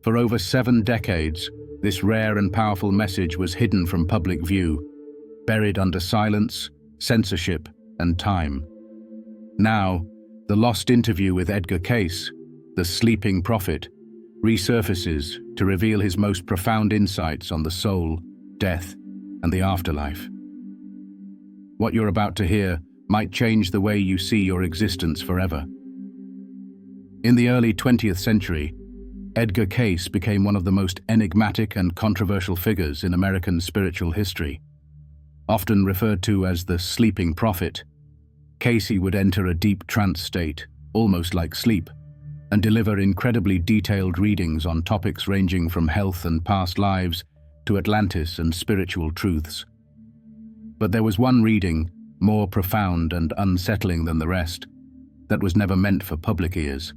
For over 7 decades, this rare and powerful message was hidden from public view, buried under silence, censorship, and time. Now, the lost interview with Edgar Cayce, the sleeping prophet, resurfaces to reveal his most profound insights on the soul, death, and the afterlife. What you're about to hear might change the way you see your existence forever. In the early 20th century, Edgar Cayce became one of the most enigmatic and controversial figures in American spiritual history. Often referred to as the sleeping prophet, Cayce would enter a deep trance state, almost like sleep, and deliver incredibly detailed readings on topics ranging from health and past lives to Atlantis and spiritual truths. But there was one reading, more profound and unsettling than the rest, that was never meant for public ears.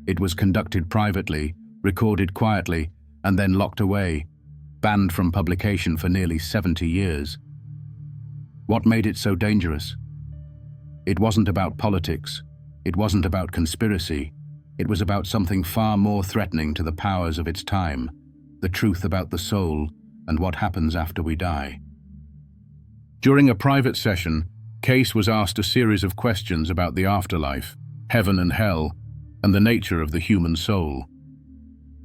It was conducted privately, recorded quietly, and then locked away, banned from publication for nearly 70 years. What made it so dangerous? It wasn't about politics, it wasn't about conspiracy, it was about something far more threatening to the powers of its time, the truth about the soul and what happens after we die. During a private session, Cayce was asked a series of questions about the afterlife, heaven and hell, and the nature of the human soul.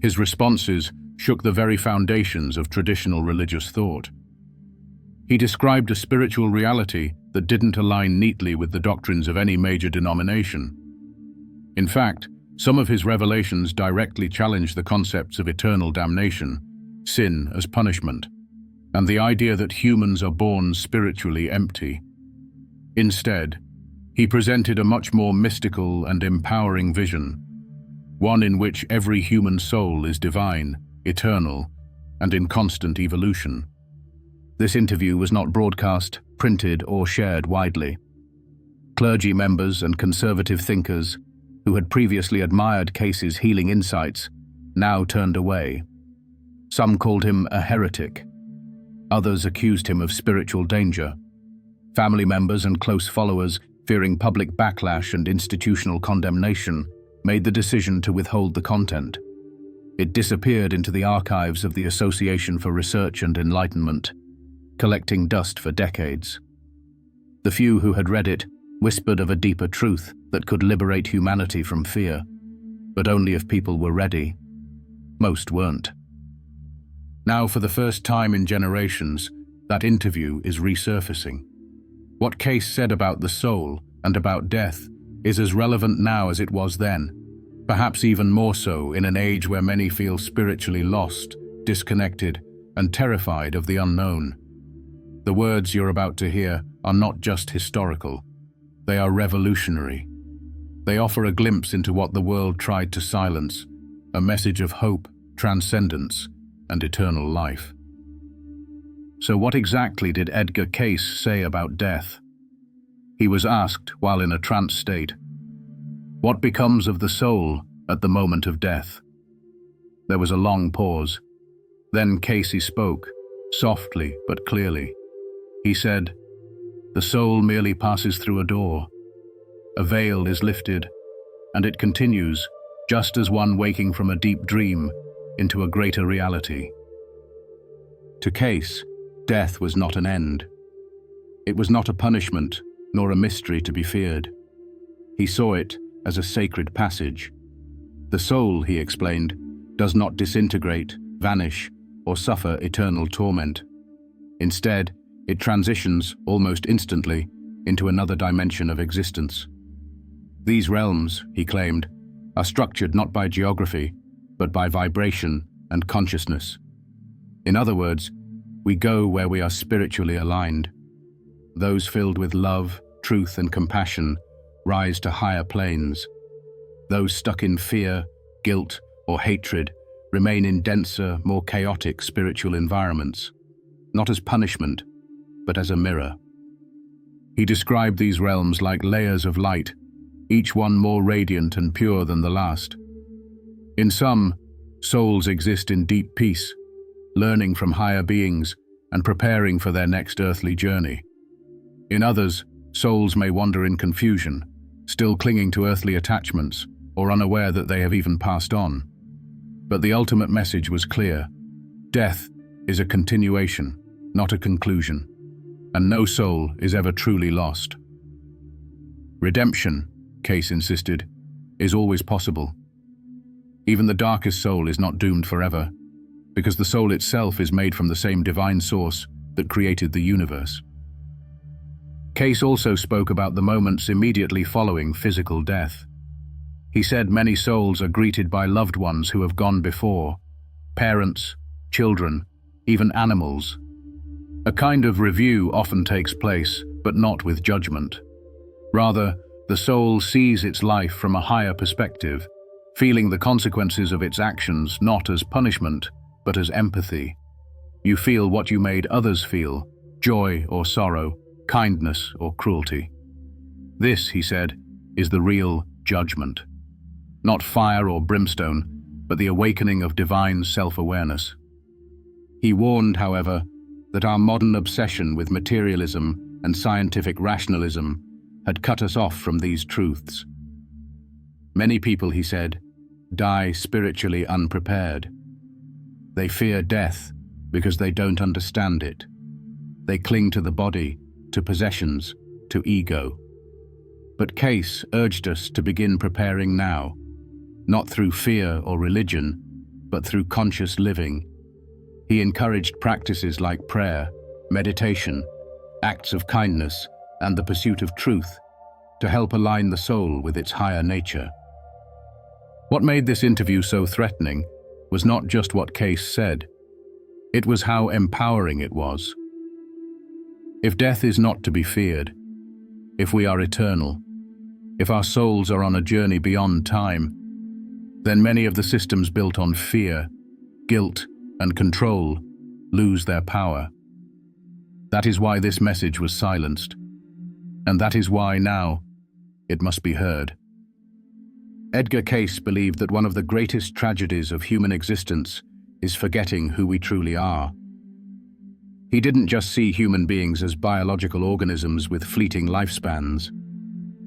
His responses shook the very foundations of traditional religious thought. He described a spiritual reality that didn't align neatly with the doctrines of any major denomination. In fact, some of his revelations directly challenged the concepts of eternal damnation, sin as punishment, and the idea that humans are born spiritually empty. Instead, he presented a much more mystical and empowering vision, one in which every human soul is divine, eternal, and in constant evolution. This interview was not broadcast, printed, or shared widely. Clergy members and conservative thinkers, who had previously admired Cayce's healing insights, now turned away. Some called him a heretic. Others accused him of spiritual danger. Family members and close followers, fearing public backlash and institutional condemnation, made the decision to withhold the content. It disappeared into the archives of the Association for Research and Enlightenment, collecting dust for decades. The few who had read it whispered of a deeper truth that could liberate humanity from fear, but only if people were ready. Most weren't. Now, for the first time in generations, that interview is resurfacing. What Cayce said about the soul and about death is as relevant now as it was then, perhaps even more so in an age where many feel spiritually lost, disconnected, and terrified of the unknown. The words you're about to hear are not just historical, they are revolutionary. They offer a glimpse into what the world tried to silence, a message of hope, transcendence, and eternal life. So what exactly did Edgar Cayce say about death? He was asked while in a trance state, "What becomes of the soul at the moment of death?" There was a long pause. Then Cayce spoke, softly but clearly. He said, "The soul merely passes through a door. A veil is lifted, and it continues, just as one waking from a deep dream, into a greater reality." To Cayce, death was not an end. It was not a punishment, nor a mystery to be feared. He saw it as a sacred passage. The soul, he explained, does not disintegrate, vanish, or suffer eternal torment. Instead, it transitions, almost instantly, into another dimension of existence. These realms, he claimed, are structured not by geography, but by vibration and consciousness. In other words, we go where we are spiritually aligned. Those filled with love, truth, and compassion rise to higher planes. Those stuck in fear, guilt, or hatred remain in denser, more chaotic spiritual environments, not as punishment, but as a mirror. He described these realms like layers of light, each one more radiant and pure than the last. In some, souls exist in deep peace, learning from higher beings and preparing for their next earthly journey. In others, souls may wander in confusion, still clinging to earthly attachments or unaware that they have even passed on. But the ultimate message was clear. Death is a continuation, not a conclusion, and no soul is ever truly lost. Redemption, Cayce insisted, is always possible. Even the darkest soul is not doomed forever, because the soul itself is made from the same divine source that created the universe. Cayce also spoke about the moments immediately following physical death. He said many souls are greeted by loved ones who have gone before, parents, children, even animals. A kind of review often takes place, but not with judgment. Rather, the soul sees its life from a higher perspective, feeling the consequences of its actions not as punishment, but as empathy. You feel what you made others feel, joy or sorrow, kindness or cruelty. This, he said, is the real judgment. Not fire or brimstone, but the awakening of divine self-awareness. He warned, however, that our modern obsession with materialism and scientific rationalism had cut us off from these truths. Many people, he said, die spiritually unprepared. They fear death because they don't understand it. They cling to the body, to possessions, to ego. But Cayce urged us to begin preparing now, not through fear or religion, but through conscious living. He encouraged practices like prayer, meditation, acts of kindness, and the pursuit of truth to help align the soul with its higher nature. What made this interview so threatening was not just what Cayce said, it was how empowering it was. If death is not to be feared, if we are eternal, if our souls are on a journey beyond time, then many of the systems built on fear, guilt, and control lose their power. That is why this message was silenced, and that is why now it must be heard. Edgar Cayce believed that one of the greatest tragedies of human existence is forgetting who we truly are. He didn't just see human beings as biological organisms with fleeting lifespans.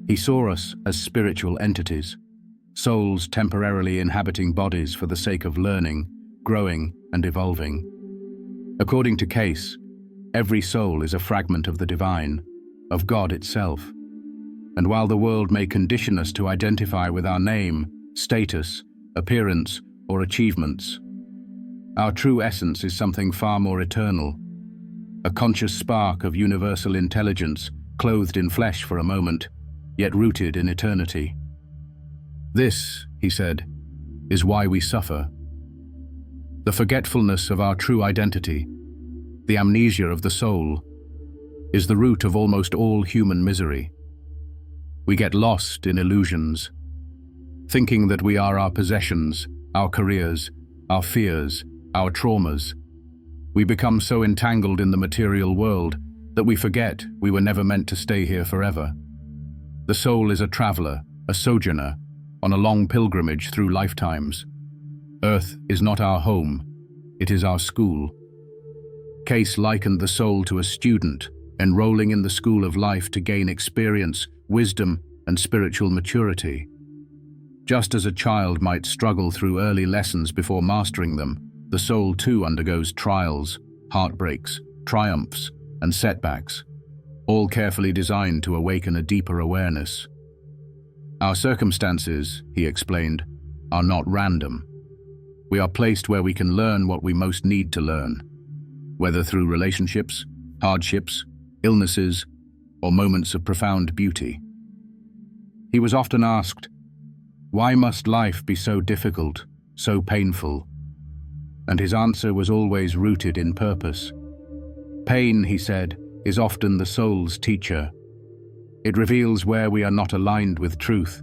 He saw us as spiritual entities, souls temporarily inhabiting bodies for the sake of learning, growing, and evolving. According to Cayce, every soul is a fragment of the divine, of God itself. And while the world may condition us to identify with our name, status, appearance, or achievements, our true essence is something far more eternal, a conscious spark of universal intelligence clothed in flesh for a moment, yet rooted in eternity. This, he said, is why we suffer. The forgetfulness of our true identity, the amnesia of the soul, is the root of almost all human misery. We get lost in illusions, thinking that we are our possessions, our careers, our fears, our traumas. We become so entangled in the material world that we forget we were never meant to stay here forever. The soul is a traveler, a sojourner, on a long pilgrimage through lifetimes. Earth is not our home, it is our school. Cayce likened the soul to a student, enrolling in the school of life to gain experience, wisdom, and spiritual maturity. Just as a child might struggle through early lessons before mastering them, the soul too undergoes trials, heartbreaks, triumphs, and setbacks, all carefully designed to awaken a deeper awareness. Our circumstances, he explained, are not random. We are placed where we can learn what we most need to learn, whether through relationships, hardships, illnesses, or moments of profound beauty. He was often asked, "Why must life be so difficult, so painful?" And his answer was always rooted in purpose. Pain, he said, is often the soul's teacher. It reveals where we are not aligned with truth.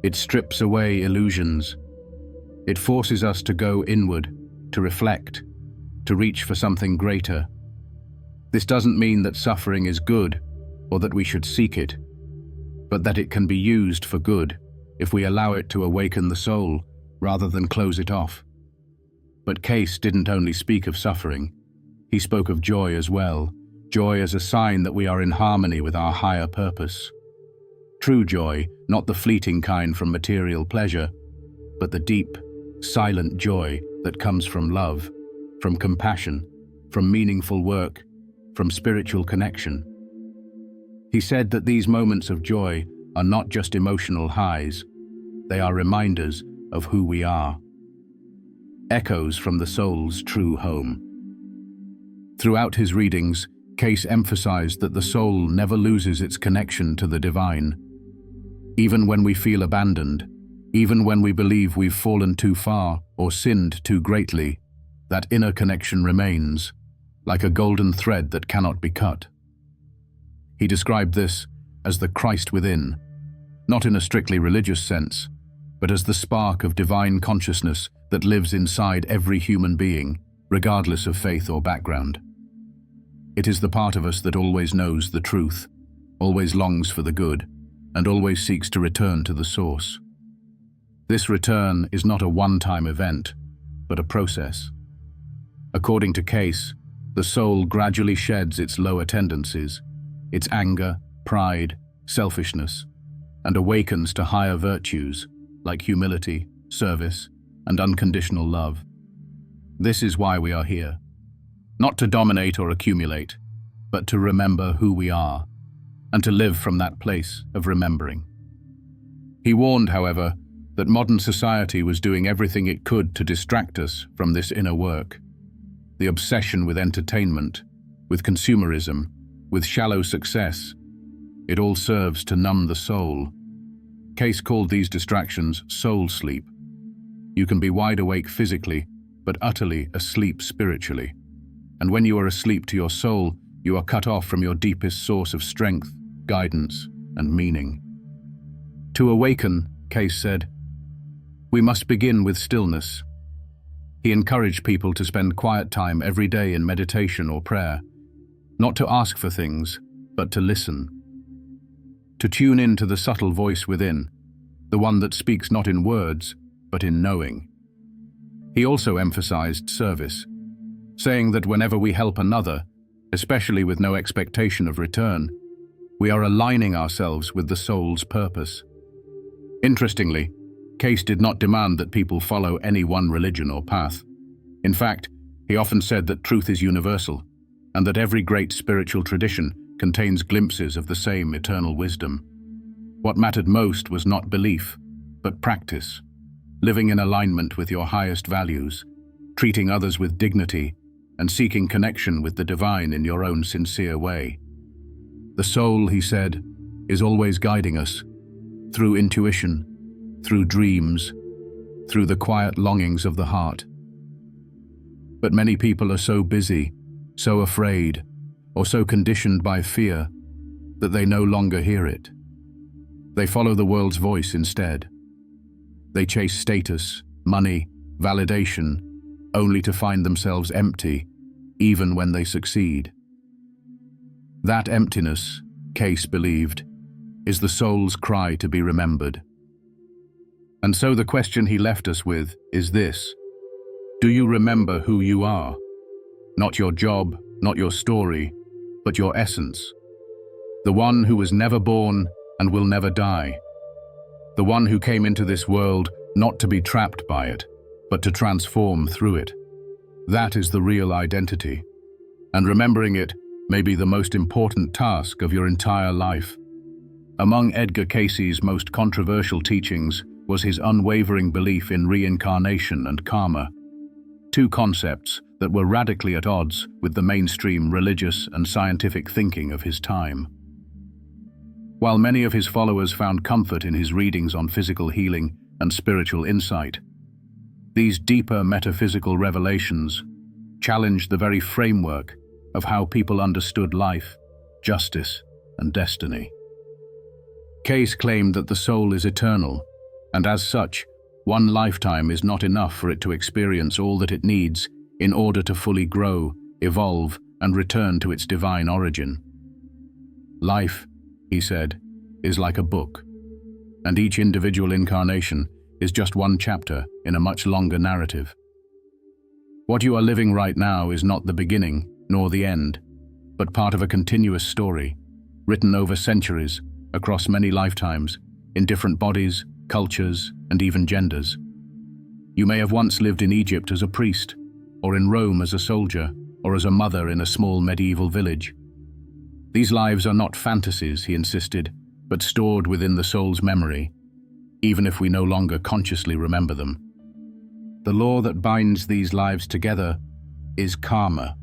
It strips away illusions. It forces us to go inward, to reflect, to reach for something greater. This doesn't mean that suffering is good or that we should seek it, but that it can be used for good if we allow it to awaken the soul rather than close it off. But Cayce didn't only speak of suffering. He spoke of joy as well, joy as a sign that we are in harmony with our higher purpose. True joy, not the fleeting kind from material pleasure, but the deep, silent joy that comes from love, from compassion, from meaningful work, from spiritual connection. He said that these moments of joy are not just emotional highs, they are reminders of who we are. Echoes from the soul's true home. Throughout his readings, Cayce emphasized that the soul never loses its connection to the divine. Even when we feel abandoned, even when we believe we've fallen too far or sinned too greatly, that inner connection remains, like a golden thread that cannot be cut. He described this as the Christ within, not in a strictly religious sense, but as the spark of divine consciousness that lives inside every human being, regardless of faith or background. It is the part of us that always knows the truth, always longs for the good, and always seeks to return to the source. This return is not a one-time event, but a process. According to Cayce, the soul gradually sheds its lower tendencies, its anger, pride, selfishness, and awakens to higher virtues like humility, service, and unconditional love. This is why we are here. Not to dominate or accumulate, but to remember who we are, and to live from that place of remembering. He warned, however, that modern society was doing everything it could to distract us from this inner work. The obsession with entertainment, with consumerism, with shallow success, it all serves to numb the soul. Cayce called these distractions soul sleep. You can be wide awake physically, but utterly asleep spiritually. And when you are asleep to your soul, you are cut off from your deepest source of strength, guidance, and meaning. To awaken, Cayce said, we must begin with stillness. He encouraged people to spend quiet time every day in meditation or prayer, not to ask for things, but to listen. To tune in to the subtle voice within, the one that speaks not in words, but in knowing. He also emphasized service, saying that whenever we help another, especially with no expectation of return, we are aligning ourselves with the soul's purpose. Interestingly, Cayce did not demand that people follow any one religion or path. In fact, he often said that truth is universal, and that every great spiritual tradition contains glimpses of the same eternal wisdom. What mattered most was not belief, but practice, living in alignment with your highest values, treating others with dignity, and seeking connection with the divine in your own sincere way. The soul, he said, is always guiding us, through intuition, through dreams, through the quiet longings of the heart. But many people are so busy, so afraid, or so conditioned by fear, that they no longer hear it. They follow the world's voice instead. They chase status, money, validation, only to find themselves empty, even when they succeed. That emptiness, Cayce believed, is the soul's cry to be remembered. And so the question he left us with is this: do you remember who you are? Not your job, not your story, but your essence. The one who was never born and will never die. The one who came into this world not to be trapped by it, but to transform through it. That is the real identity. And remembering it may be the most important task of your entire life. Among Edgar Cayce's most controversial teachings was his unwavering belief in reincarnation and karma, two concepts that were radically at odds with the mainstream religious and scientific thinking of his time. While many of his followers found comfort in his readings on physical healing and spiritual insight, these deeper metaphysical revelations challenged the very framework of how people understood life, justice, and destiny. Cayce claimed that the soul is eternal, and as such, one lifetime is not enough for it to experience all that it needs in order to fully grow, evolve, and return to its divine origin. Life, he said, is like a book, and each individual incarnation is just one chapter in a much longer narrative. What you are living right now is not the beginning nor the end, but part of a continuous story, written over centuries, across many lifetimes, in different bodies, cultures, and even genders. You may have once lived in Egypt as a priest, or in Rome as a soldier, or as a mother in a small medieval village. These lives are not fantasies, he insisted, but stored within the soul's memory, even if we no longer consciously remember them. The law that binds these lives together is karma.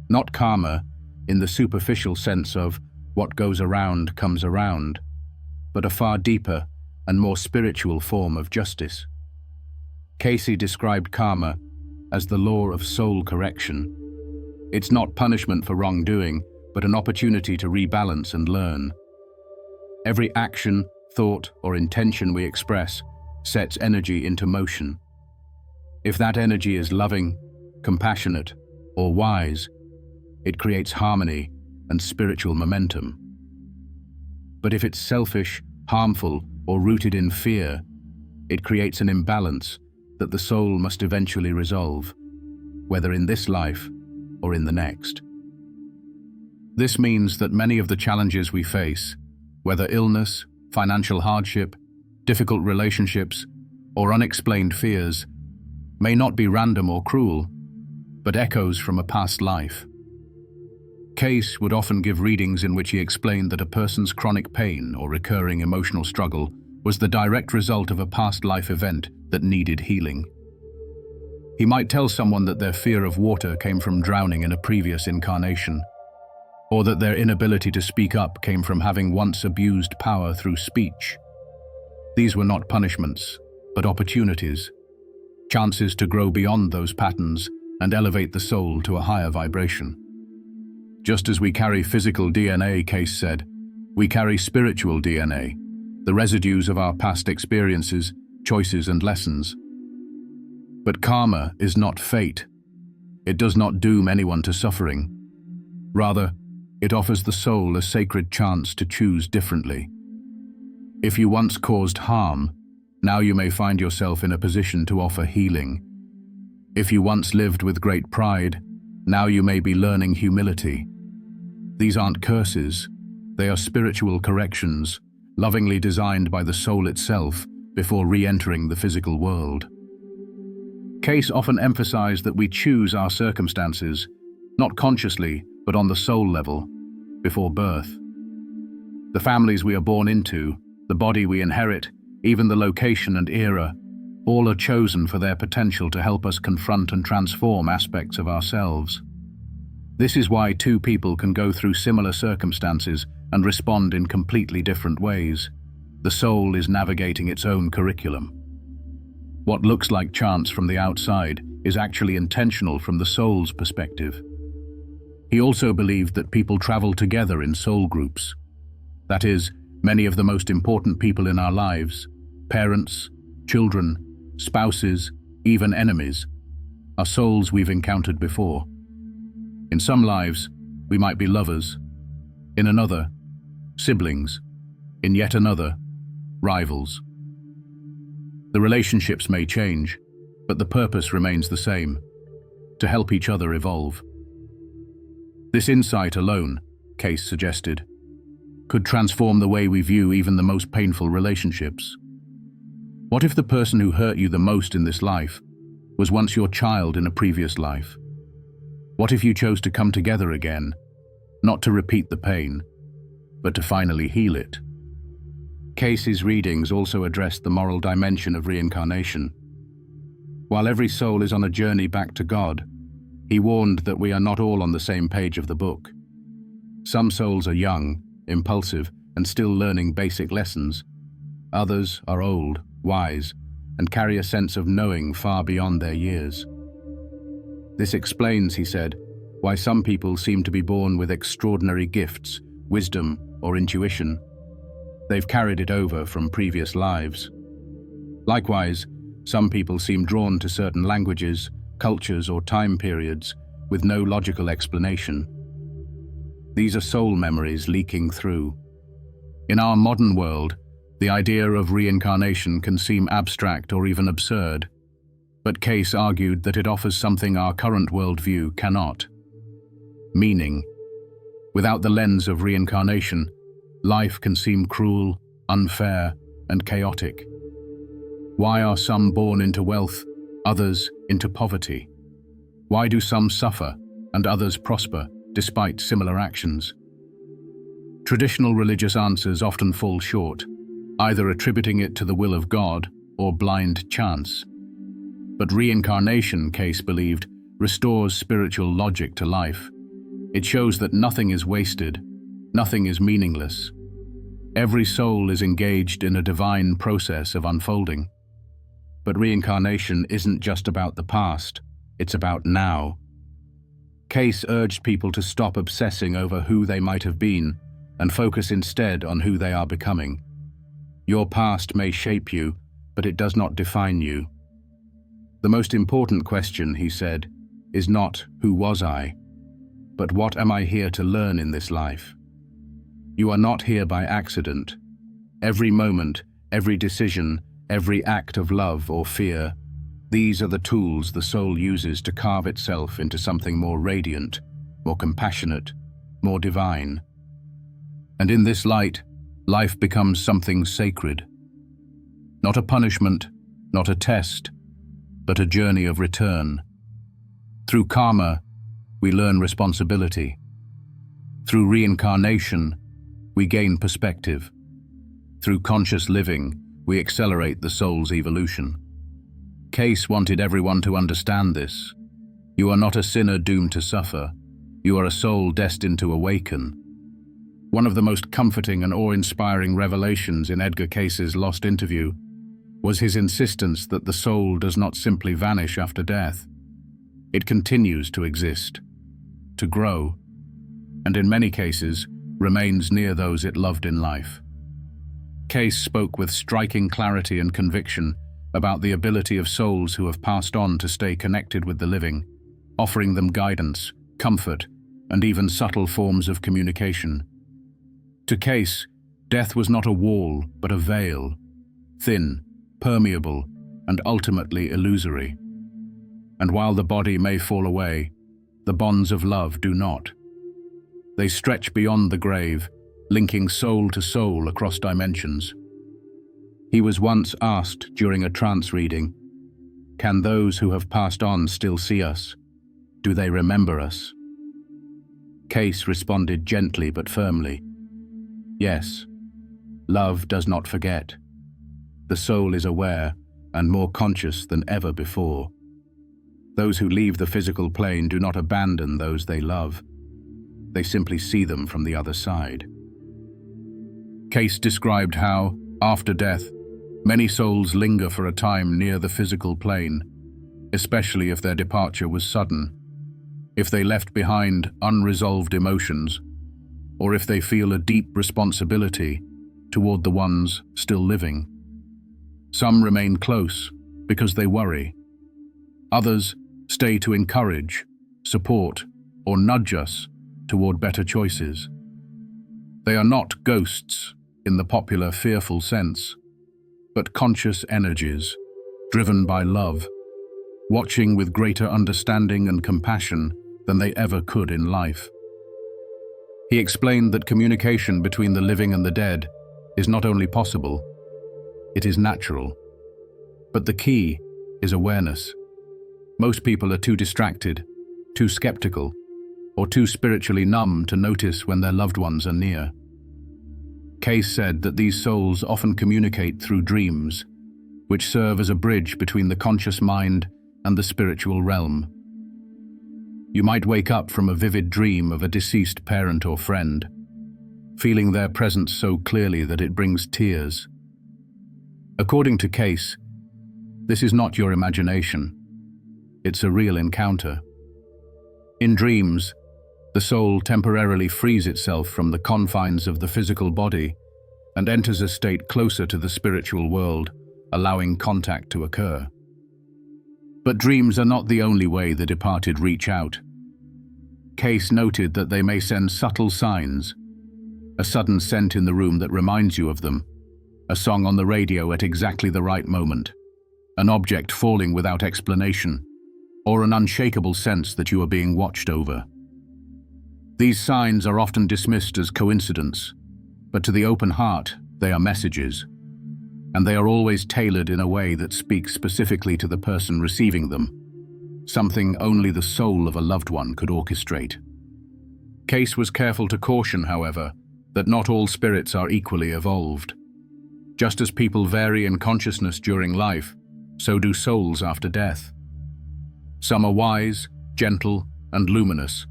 Not karma in the superficial sense of what goes around comes around, but a far deeper and more spiritual form of justice. Cayce described karma as the law of soul correction. It's not punishment for wrongdoing, but an opportunity to rebalance and learn. Every action, thought, or intention we express sets energy into motion. If that energy is loving, compassionate, or wise, it creates harmony and spiritual momentum. But if it's selfish, harmful, or rooted in fear, it creates an imbalance that the soul must eventually resolve, whether in this life or in the next. This means that many of the challenges we face, whether illness, financial hardship, difficult relationships, or unexplained fears, may not be random or cruel, but echoes from a past life. Cayce would often give readings in which he explained that a person's chronic pain or recurring emotional struggle was the direct result of a past life event that needed healing. He might tell someone that their fear of water came from drowning in a previous incarnation, or that their inability to speak up came from having once abused power through speech. These were not punishments, but opportunities, chances to grow beyond those patterns and elevate the soul to a higher vibration. Just as we carry physical DNA, Cayce said, we carry spiritual DNA, the residues of our past experiences, choices, and lessons. But karma is not fate. It does not doom anyone to suffering. Rather, it offers the soul a sacred chance to choose differently. If you once caused harm, now you may find yourself in a position to offer healing. If you once lived with great pride, now you may be learning humility. These aren't curses, they are spiritual corrections, lovingly designed by the soul itself before re-entering the physical world. Cayce often emphasized that we choose our circumstances, not consciously, but on the soul level, before birth. The families we are born into, the body we inherit, even the location and era, all are chosen for their potential to help us confront and transform aspects of ourselves. This is why two people can go through similar circumstances and respond in completely different ways. The soul is navigating its own curriculum. What looks like chance from the outside is actually intentional from the soul's perspective. He also believed that people travel together in soul groups. That is, many of the most important people in our lives, parents, children, spouses, even enemies, are souls we've encountered before. In some lives, we might be lovers. In another, siblings. In yet another, rivals. The relationships may change, but the purpose remains the same: to help each other evolve. This insight alone, Cayce suggested, could transform the way we view even the most painful relationships. What if the person who hurt you the most in this life was once your child in a previous life? What if you chose to come together again, not to repeat the pain, but to finally heal it? Cayce's readings also addressed the moral dimension of reincarnation. While every soul is on a journey back to God, he warned that we are not all on the same page of the book. Some souls are young, impulsive, and still learning basic lessons. Others are old, wise, and carry a sense of knowing far beyond their years. This explains, he said, why some people seem to be born with extraordinary gifts, wisdom, or intuition. They've carried it over from previous lives. Likewise, some people seem drawn to certain languages, cultures, or time periods with no logical explanation. These are soul memories leaking through. In our modern world, the idea of reincarnation can seem abstract or even absurd, but Cayce argued that it offers something our current worldview cannot: meaning. Without the lens of reincarnation, life can seem cruel, unfair, and chaotic. Why are some born into wealth others into poverty? Why do some suffer and others prosper despite similar actions? Traditional religious answers often fall short, either attributing it to the will of God or blind chance. But reincarnation, Cayce believed, restores spiritual logic to life. It shows that nothing is wasted, nothing is meaningless. Every soul is engaged in a divine process of unfolding. But reincarnation isn't just about the past, it's about now. Cayce urged people to stop obsessing over who they might have been and focus instead on who they are becoming. Your past may shape you, but it does not define you. The most important question, he said, is not who was I, but what am I here to learn in this life? You are not here by accident. Every moment, every decision, every act of love or fear, these are the tools the soul uses to carve itself into something more radiant, more compassionate, more divine. And in this light, life becomes something sacred. Not a punishment, not a test, but a journey of return. Through karma, we learn responsibility. Through reincarnation, we gain perspective. Through conscious living, we accelerate the soul's evolution. Cayce wanted everyone to understand this. You are not a sinner doomed to suffer. You are a soul destined to awaken. One of the most comforting and awe-inspiring revelations in Edgar Cayce's lost interview was his insistence that the soul does not simply vanish after death. It continues to exist, to grow, and in many cases, remains near those it loved in life. Cayce spoke with striking clarity and conviction about the ability of souls who have passed on to stay connected with the living, offering them guidance, comfort, and even subtle forms of communication. To Cayce, death was not a wall, but a veil, thin, permeable, and ultimately illusory. And while the body may fall away, the bonds of love do not. They stretch beyond the grave, linking soul to soul across dimensions. He was once asked during a trance reading, "Can those who have passed on still see us? Do they remember us?" Cayce responded gently but firmly, "Yes, love does not forget. The soul is aware and more conscious than ever before. Those who leave the physical plane do not abandon those they love. They simply see them from the other side." Cayce described how, after death, many souls linger for a time near the physical plane, especially if their departure was sudden, if they left behind unresolved emotions, or if they feel a deep responsibility toward the ones still living. Some remain close because they worry. Others stay to encourage, support, or nudge us toward better choices. They are not ghosts in the popular fearful sense, but conscious energies, driven by love, watching with greater understanding and compassion than they ever could in life. He explained that communication between the living and the dead is not only possible, it is natural. But the key is awareness. Most people are too distracted, too skeptical, or too spiritually numb to notice when their loved ones are near. Cayce said that these souls often communicate through dreams, which serve as a bridge between the conscious mind and the spiritual realm. You might wake up from a vivid dream of a deceased parent or friend, feeling their presence so clearly that it brings tears. According to Cayce, this is not your imagination. It's a real encounter. In dreams, the soul temporarily frees itself from the confines of the physical body and enters a state closer to the spiritual world, allowing contact to occur. But dreams are not the only way the departed reach out. Cayce noted that they may send subtle signs, a sudden scent in the room that reminds you of them, a song on the radio at exactly the right moment, an object falling without explanation, or an unshakable sense that you are being watched over. These signs are often dismissed as coincidence, but to the open heart, they are messages. and they are always tailored in a way that speaks specifically to the person receiving them, something only the soul of a loved one could orchestrate. Cayce was careful to caution, however, that not all spirits are equally evolved. Just as people vary in consciousness during life, so do souls after death. Some are wise, gentle, and luminous,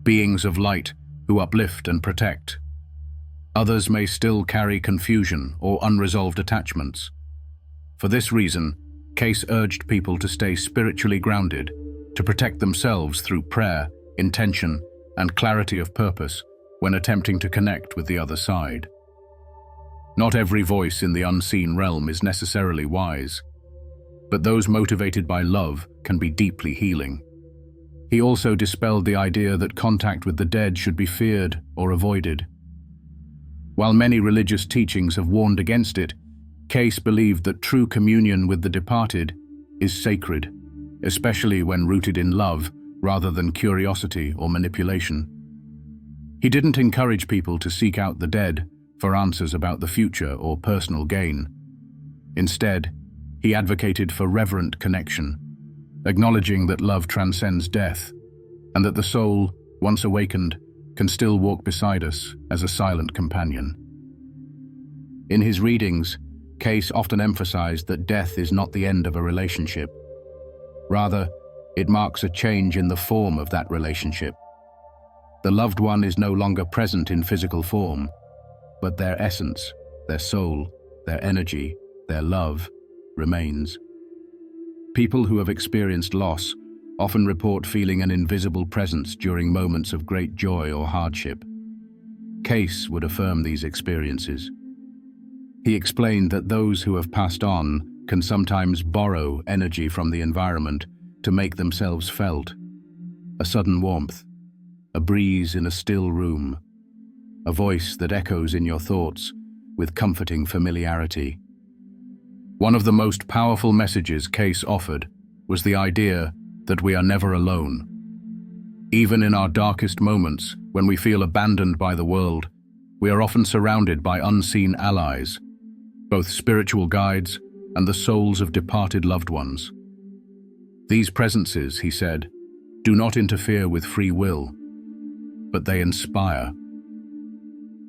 beings of light who uplift and protect. Others may still carry confusion or unresolved attachments. For this reason, Cayce urged people to stay spiritually grounded, to protect themselves through prayer, intention, and clarity of purpose when attempting to connect with the other side. Not every voice in the unseen realm is necessarily wise, but those motivated by love can be deeply healing. He also dispelled the idea that contact with the dead should be feared or avoided. While many religious teachings have warned against it, Cayce believed that true communion with the departed is sacred, especially when rooted in love rather than curiosity or manipulation. He didn't encourage people to seek out the dead for answers about the future or personal gain. Instead, he advocated for reverent connection, acknowledging that love transcends death and that the soul, once awakened, can still walk beside us as a silent companion. In his readings, Cayce often emphasized that death is not the end of a relationship. Rather, it marks a change in the form of that relationship. The loved one is no longer present in physical form, but their essence, their soul, their energy, their love remains. People who have experienced loss often report feeling an invisible presence during moments of great joy or hardship. Cayce would affirm these experiences. He explained that those who have passed on can sometimes borrow energy from the environment to make themselves felt. A sudden warmth, a breeze in a still room, a voice that echoes in your thoughts with comforting familiarity. One of the most powerful messages Cayce offered was the idea that we are never alone. Even in our darkest moments, when we feel abandoned by the world, we are often surrounded by unseen allies, both spiritual guides and the souls of departed loved ones. These presences, he said, do not interfere with free will, but they inspire.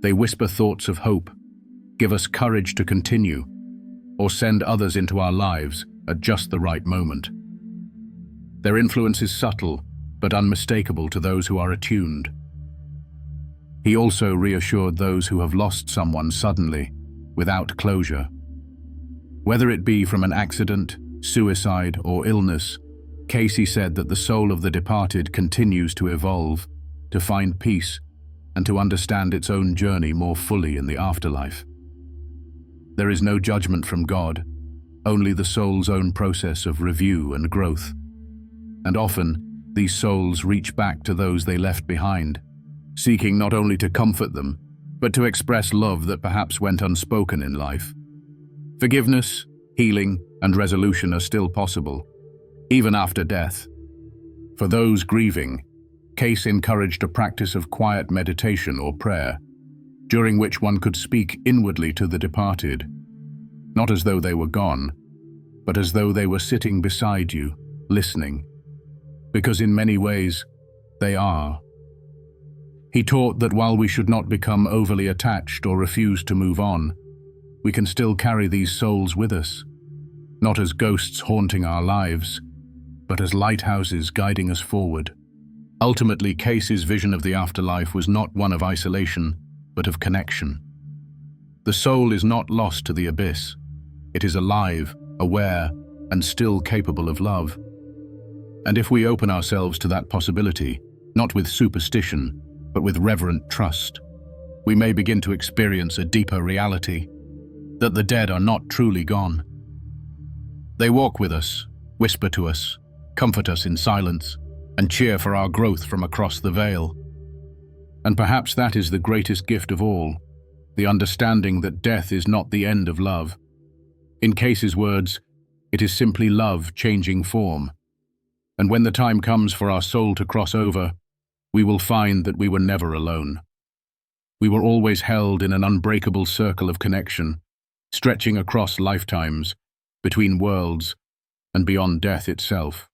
They whisper thoughts of hope, give us courage to continue, or send others into our lives at just the right moment. Their influence is subtle, but unmistakable to those who are attuned. He also reassured those who have lost someone suddenly, without closure. Whether it be from an accident, suicide, or illness, Cayce said that the soul of the departed continues to evolve, to find peace, and to understand its own journey more fully in the afterlife. There is no judgment from God, only the soul's own process of review and growth. And often, these souls reach back to those they left behind, seeking not only to comfort them, but to express love that perhaps went unspoken in life. Forgiveness, healing, and resolution are still possible, even after death. For those grieving, Cayce encouraged a practice of quiet meditation or prayer, during which one could speak inwardly to the departed, not as though they were gone, but as though they were sitting beside you, listening. Because in many ways, they are. He taught that while we should not become overly attached or refuse to move on, we can still carry these souls with us, not as ghosts haunting our lives, but as lighthouses guiding us forward. Ultimately, Cayce's vision of the afterlife was not one of isolation, but of connection. The soul is not lost to the abyss. It is alive, aware, and still capable of love. And if we open ourselves to that possibility, not with superstition, but with reverent trust, we may begin to experience a deeper reality, that the dead are not truly gone. They walk with us, whisper to us, comfort us in silence, and cheer for our growth from across the veil. And perhaps that is the greatest gift of all, the understanding that death is not the end of love. In Cayce's words, it is simply love changing form. And when the time comes for our soul to cross over, we will find that we were never alone. We were always held in an unbreakable circle of connection, stretching across lifetimes, between worlds, and beyond death itself.